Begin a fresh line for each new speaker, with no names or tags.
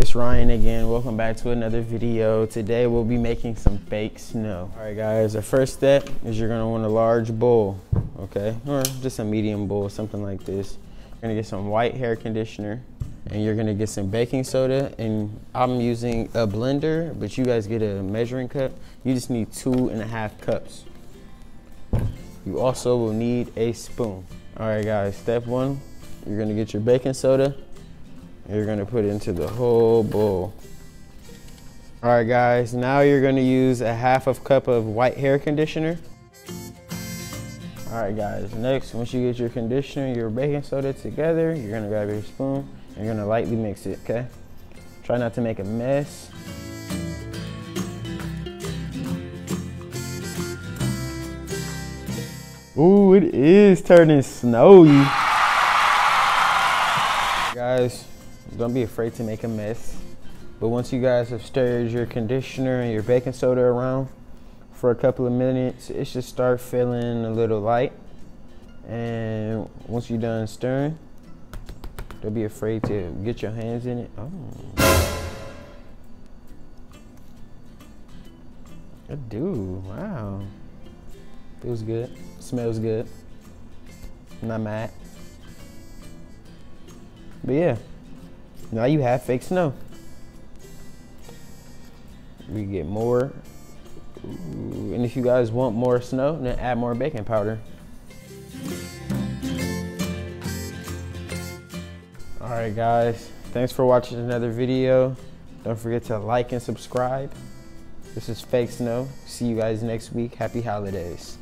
it's Ryan again. Welcome back to another video. Today we'll be making some fake snow. All right guys, the first step is you're gonna want a large bowl, okay? Or just a medium bowl, something like this. You're gonna get some white hair conditioner and you're gonna get some baking soda, and I'm using a blender, but you guys get a measuring cup. You just need 2.5 cups. You also will need a spoon. All right guys, step one, you're gonna get your baking soda. You're gonna put it into the whole bowl. All right guys, now you're gonna use a 1/2 cup of white hair conditioner. All right guys, next, once you get your conditioner and your baking soda together, you're gonna grab your spoon and you're gonna lightly mix it, okay? Try not to make a mess. Ooh, it is turning snowy. Guys, don't be afraid to make a mess. But once you guys have stirred your conditioner and your baking soda around for a couple of minutes, it should start feeling a little light. And once you're done stirring, don't be afraid to get your hands in it. Oh. It do, wow. Feels good, smells good. I'm not mad. But yeah, now you have fake snow. We get more. Ooh, and if you guys want more snow, then add more baking powder. All right guys, thanks for watching another video. Don't forget to like and subscribe. This is Fake Snow. See you guys next week. Happy holidays.